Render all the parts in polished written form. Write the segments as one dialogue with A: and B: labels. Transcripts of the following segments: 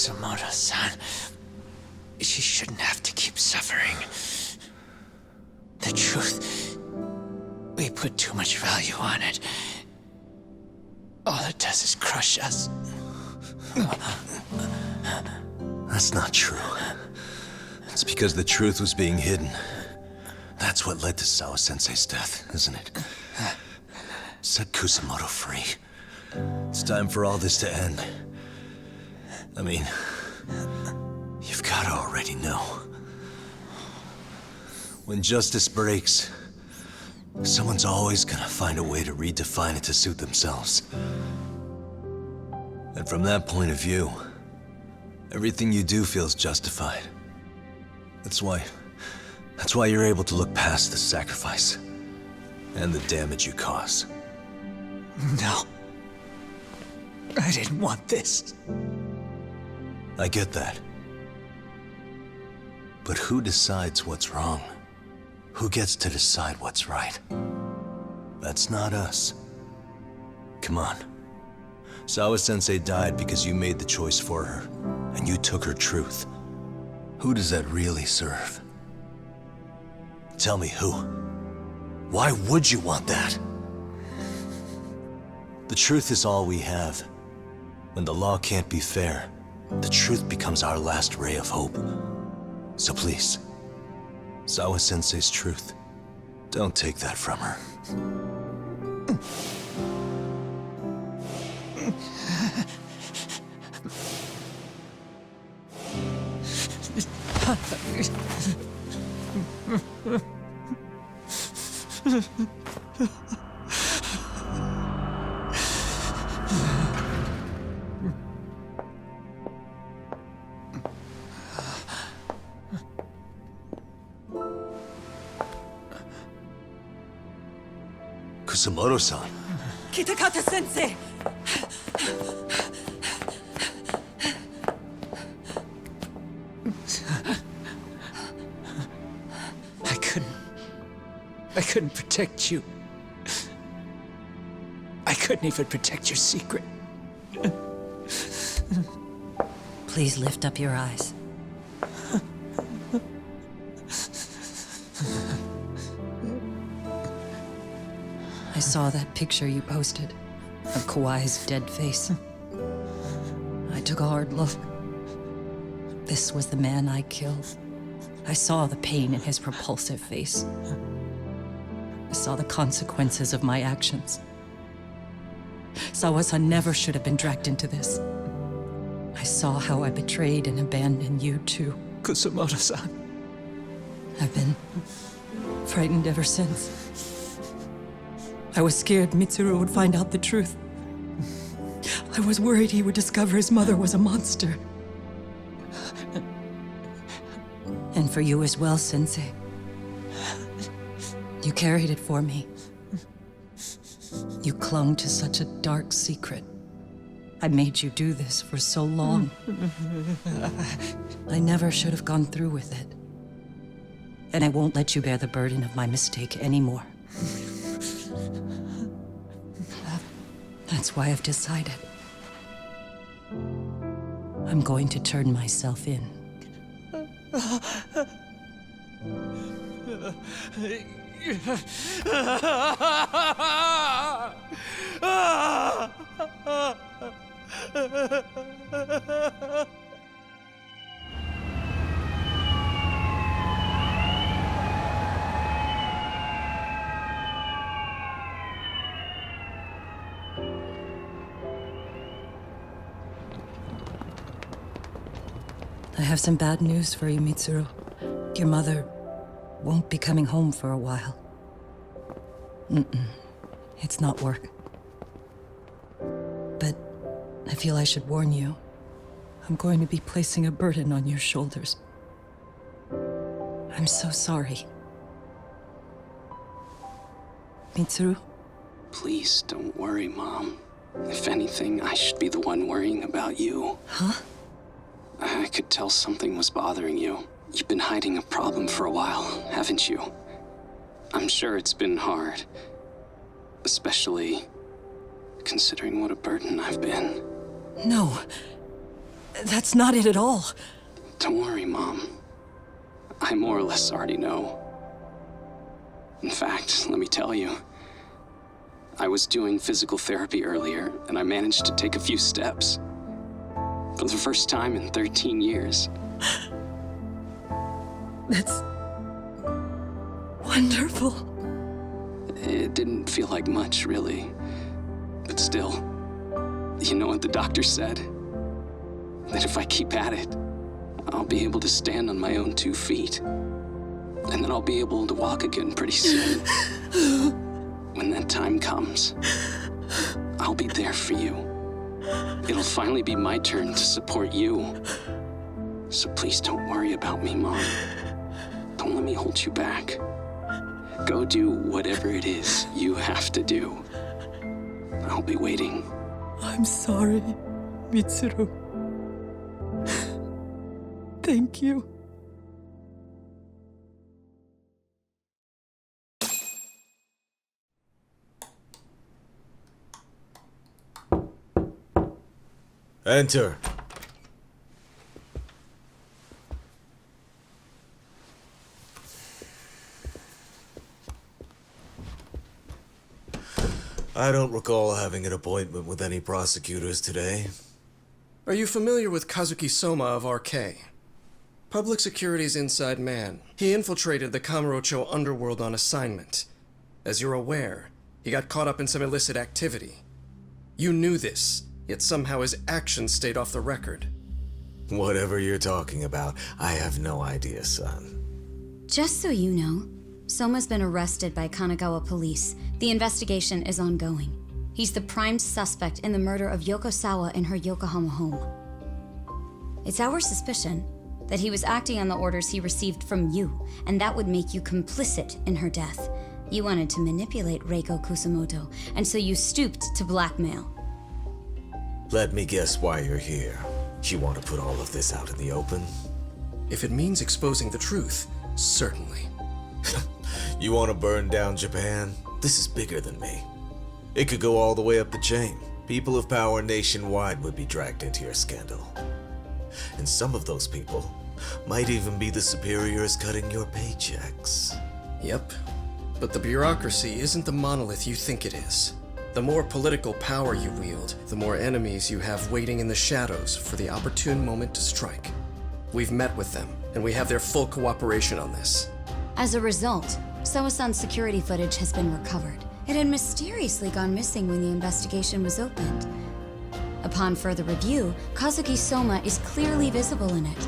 A: Kusamoto-san, she shouldn't have to keep suffering. The truth, we put too much value on it. All it does is crush us.
B: That's not true. It's because the truth was being hidden. That's what led to Sawa-sensei's death, isn't it? Set Kusamoto free. It's time for all this to end. I mean, you've gotta already know. When justice breaks, someone's always gonna find a way to redefine it to suit themselves. And from that point of view, everything you do feels justified. That's why you're able to look past the sacrifice and the damage you cause.
A: No. I didn't want this.
B: I get that. But who decides what's wrong? Who gets to decide what's right? That's not us. Come on. Sawa-sensei died because you made the choice for her, and you took her truth. Who does that really serve? Tell me who. Why would you want that? The truth is all we have. When the law can't be fair, the truth becomes our last ray of hope. So please, Sawa-sensei's truth, don't take that from her. Kusamoto-san.
C: Kitakata-sensei!
A: I couldn't protect you. I couldn't even protect your secret.
C: Please lift up your eyes. I saw that picture you posted of Kawai's dead face. I took a hard look. This was the man I killed. I saw the pain in his repulsive face. I saw the consequences of my actions. Sawa-san never should have been dragged into this. I saw how I betrayed and abandoned you too.
A: Kusamoto-san.
C: I've been frightened ever since. I was scared Mitsuru would find out the truth. I was worried he would discover his mother was a monster. And for you as well, Sensei. You carried it for me. You clung to such a dark secret. I made you do this for so long. I never should have gone through with it. And I won't let you bear the burden of my mistake anymore. That's why I've decided. I'm going to turn myself in. I have some bad news for you, Mitsuru. Your mother won't be coming home for a while. It's not work. But I feel I should warn you. I'm going to be placing a burden on your shoulders. I'm so sorry. Mitsuru?
D: Please don't worry, Mom. If anything, I should be the one worrying about you.
C: Huh?
D: I could tell something was bothering you. You've been hiding a problem for a while, haven't you? I'm sure it's been hard. Especially considering what a burden I've been.
C: No. That's not it at all.
D: Don't worry, Mom. I more or less already know. In fact, let me tell you. I was doing physical therapy earlier, and I managed to take a few steps. For the first time in 13 years.
C: That's wonderful.
D: It didn't feel like much, really. But still, you know what the doctor said? That if I keep at it, I'll be able to stand on my own 2 feet. And then I'll be able to walk again pretty soon. When that time comes, I'll be there for you. It'll finally be my turn to support you. So please don't worry about me, Mom. Don't let me hold you back. Go do whatever it is you have to do. I'll be waiting.
C: I'm sorry, Mitsuru. Thank you.
B: Enter. I don't recall having an appointment with any prosecutors today.
E: Are you familiar with Kazuki Soma of RK? Public Security's inside man. He infiltrated the Kamurocho underworld on assignment. As you're aware, he got caught up in some illicit activity. You knew this, yet somehow his actions stayed off the record.
B: Whatever you're talking about, I have no idea, son.
F: Just so you know, Soma's been arrested by Kanagawa police. The investigation is ongoing. He's the prime suspect in the murder of Yoko Sawa in her Yokohama home. It's our suspicion that he was acting on the orders he received from you, and that would make you complicit in her death. You wanted to manipulate Reiko Kusamoto, and so you stooped to blackmail.
B: Let me guess why you're here. You want to put all of this out in the open?
E: If it means exposing the truth, certainly.
B: You want to burn down Japan? This is bigger than me. It could go all the way up the chain. People of power nationwide would be dragged into your scandal. And some of those people might even be the superiors cutting your paychecks.
E: Yep. But the bureaucracy isn't the monolith you think it is. The more political power you wield, the more enemies you have waiting in the shadows for the opportune moment to strike. We've met with them, and we have their full cooperation on this.
F: As a result, Soa-san's security footage has been recovered. It had mysteriously gone missing when the investigation was opened. Upon further review, Kazuki Soma is clearly visible in it.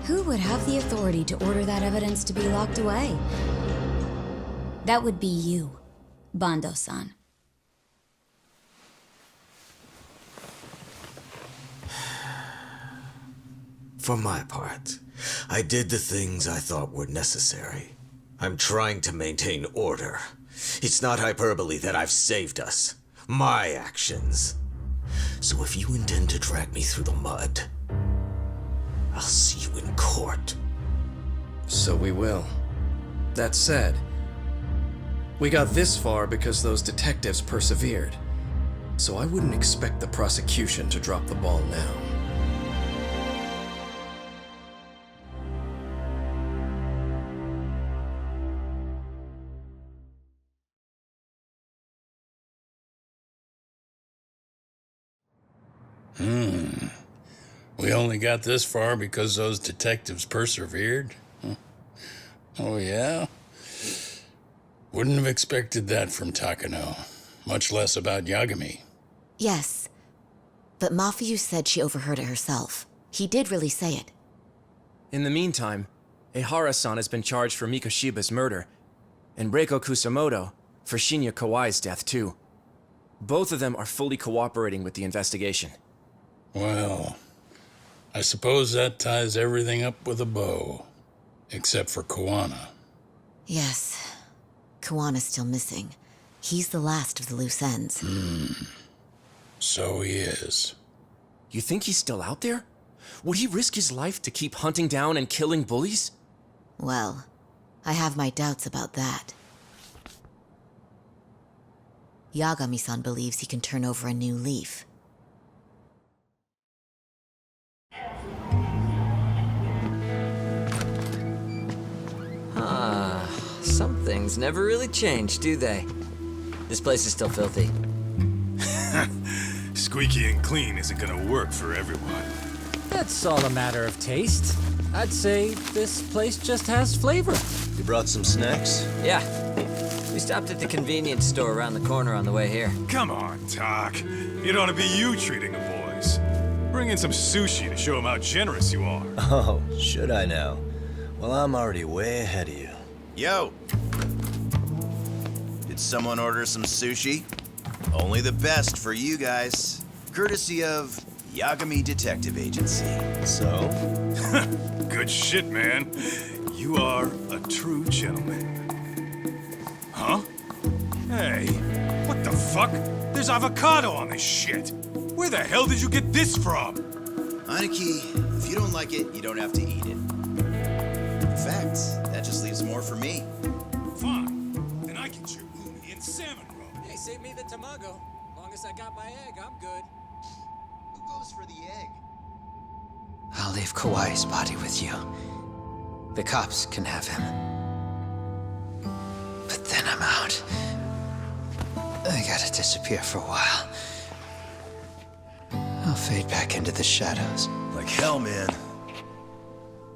F: Who would have the authority to order that evidence to be locked away? That would be you, Bando-san.
B: For my part, I did the things I thought were necessary. I'm trying to maintain order. It's not hyperbole that I've saved us. My actions. So if you intend to drag me through the mud, I'll see you in court.
E: So we will. That said, we got this far because those detectives persevered. So I wouldn't expect the prosecution to drop the ball now.
G: We only got this far because those detectives persevered? Huh. Oh, yeah? Wouldn't have expected that from Takano, much less about Yagami.
H: Yes, but Mafuyu said she overheard it herself. He did really say it.
I: In the meantime, Ehara-san has been charged for Mikoshiba's murder, and Reiko Kusamoto for Shinya Kawai's death, too. Both of them are fully cooperating with the investigation.
G: Well, I suppose that ties everything up with a bow, except for Koana.
H: Yes, Kawana's still missing. He's the last of the loose ends.
G: So he is.
I: You think he's still out there? Would he risk his life to keep hunting down and killing bullies?
H: Well, I have my doubts about that. Yagami-san believes he can turn over a new leaf.
J: things never really change, do they? This place is still filthy.
K: Squeaky and clean isn't gonna work for everyone.
L: That's all a matter of taste. I'd say this place just has flavor.
B: You brought some snacks?
J: Yeah. We stopped at the convenience store around the corner on the way here.
K: Come on, Doc. It ought to be you treating the boys. Bring in some sushi to show them how generous you are.
B: Oh, should I now? Well, I'm already way ahead of you.
M: Yo! Did someone order some sushi? Only the best for you guys. Courtesy of YAGAMI Detective Agency.
B: So?
K: Good shit, man. You are a true gentleman. Huh? Hey, what the fuck? There's avocado on this shit. Where the hell did you get this from?
M: Aniki, if you don't like it, you don't have to eat it. In fact, that just leaves more for me.
K: Fine. Then I get your uni and salmon roll.
L: Hey, save me the tamago. Long as I got my egg, I'm good.
M: Who goes for the egg?
A: I'll leave Kawai's body with you. The cops can have him. But then I'm out. I gotta disappear for a while. I'll fade back into the shadows.
B: Like hell, man.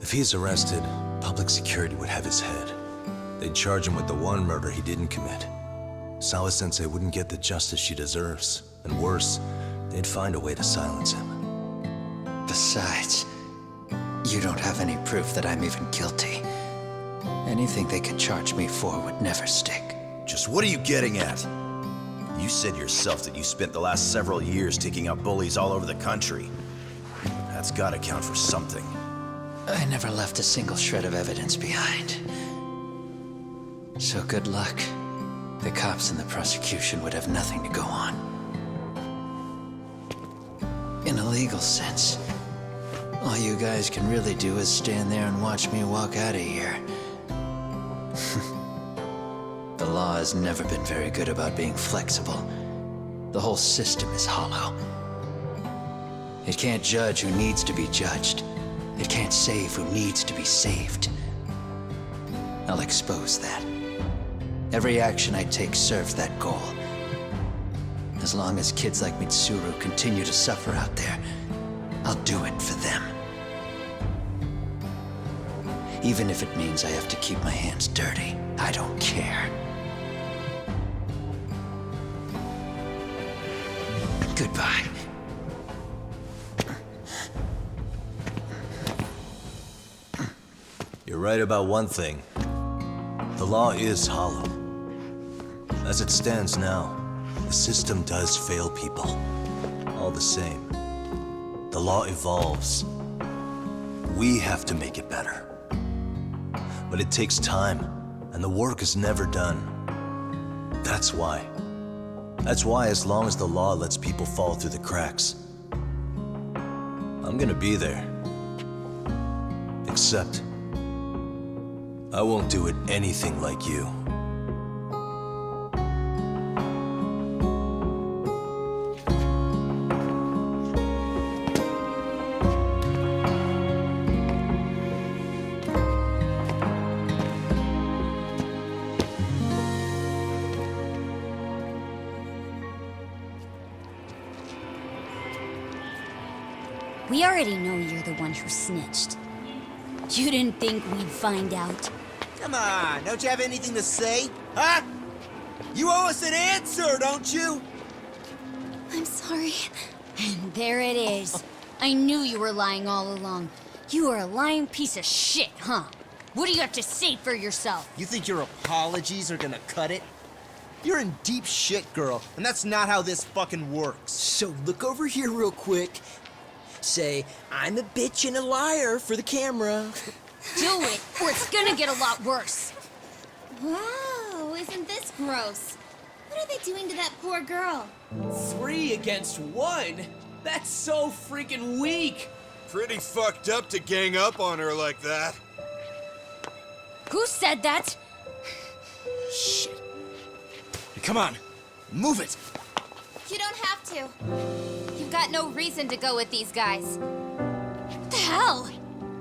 B: If he's arrested, public security would have his head. They'd charge him with the one murder he didn't commit. Sawa-sensei wouldn't get the justice she deserves. And worse, they'd find a way to silence him.
A: Besides, you don't have any proof that I'm even guilty. Anything they could charge me for would never stick.
M: Just what are you getting at? You said yourself that you spent the last several years taking out bullies all over the country. That's gotta count for something.
A: I never left a single shred of evidence behind. So good luck. The cops and the prosecution would have nothing to go on. In a legal sense, all you guys can really do is stand there and watch me walk out of here. The law has never been very good about being flexible. The whole system is hollow. It can't judge who needs to be judged. It can't save who needs to be saved. I'll expose that. Every action I take serves that goal. As long as kids like Mitsuru continue to suffer out there, I'll do it for them. Even if it means I have to keep my hands dirty, I don't care. Goodbye.
B: You're right about one thing. The law is hollow. As it stands now, the system does fail people. All the same, the law evolves. We have to make it better. But it takes time, and the work is never done. That's why, as long as the law lets people fall through the cracks, I'm gonna be there. Except, I won't do it anything like you.
F: We already know you're the one who snitched. You didn't think we'd find out?
N: Come on, don't you have anything to say? Huh? You owe us an answer, don't you?
F: I'm sorry. And there it is. I knew you were lying all along. You are a lying piece of shit, huh? What do you have to say for yourself?
N: You think your apologies are gonna cut it? You're in deep shit, girl, and that's not how this fucking works.
O: So look over here real quick. Say, I'm a bitch and a liar for the camera.
F: Do it, or it's gonna get a lot worse.
P: Wow, isn't this gross? What are they doing to that poor girl?
O: 3 against 1? That's so freaking weak.
Q: Pretty fucked up to gang up on her like that.
F: Who said that?
N: Shit. Hey, come on, move it.
P: You don't have to. You've got no reason to go with these guys.
F: What the hell?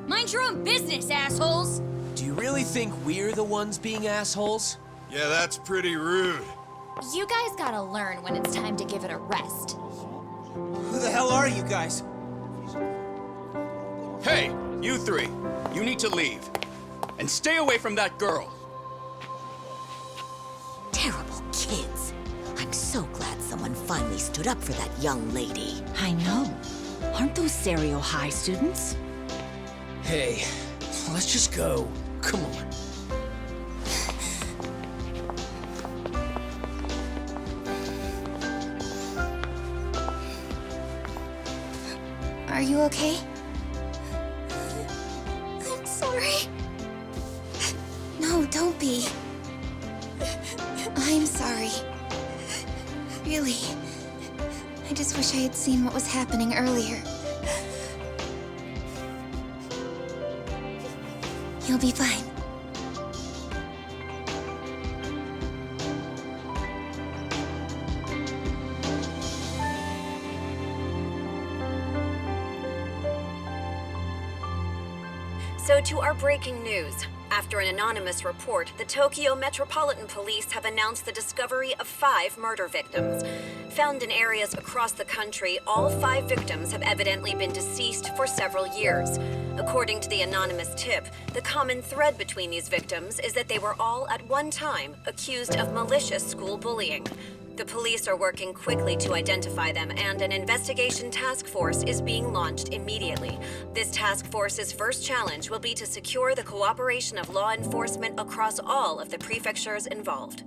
F: Mind your own business, assholes!
O: Do you really think we're the ones being assholes?
Q: Yeah, that's pretty rude.
P: You guys gotta learn when it's time to give it a rest.
O: Who the hell are you guys?
R: Hey, you three. You need to leave. And stay away from that girl.
H: Terrible kids. I'm so glad someone finally stood up for that young lady.
S: I know. Aren't those Serio High students?
O: Hey, let's just go. Come on.
P: Are you okay? I'm sorry. No, don't be. I'm sorry. Really. I just wish I had seen what was happening earlier. You'll be fine.
T: So to our breaking news. After an anonymous report, the Tokyo Metropolitan Police have announced the discovery of 5 murder victims. Found in areas across the country, all 5 victims have evidently been deceased for several years. According to the anonymous tip, the common thread between these victims is that they were all at one time accused of malicious school bullying. The police are working quickly to identify them, and an investigation task force is being launched immediately. This task force's first challenge will be to secure the cooperation of law enforcement across all of the prefectures involved.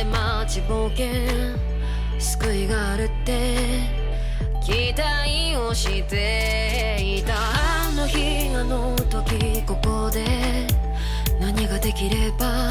U: で待ちぼうけ救いがあるって期待をしていた。あの日あの時ここで何ができれば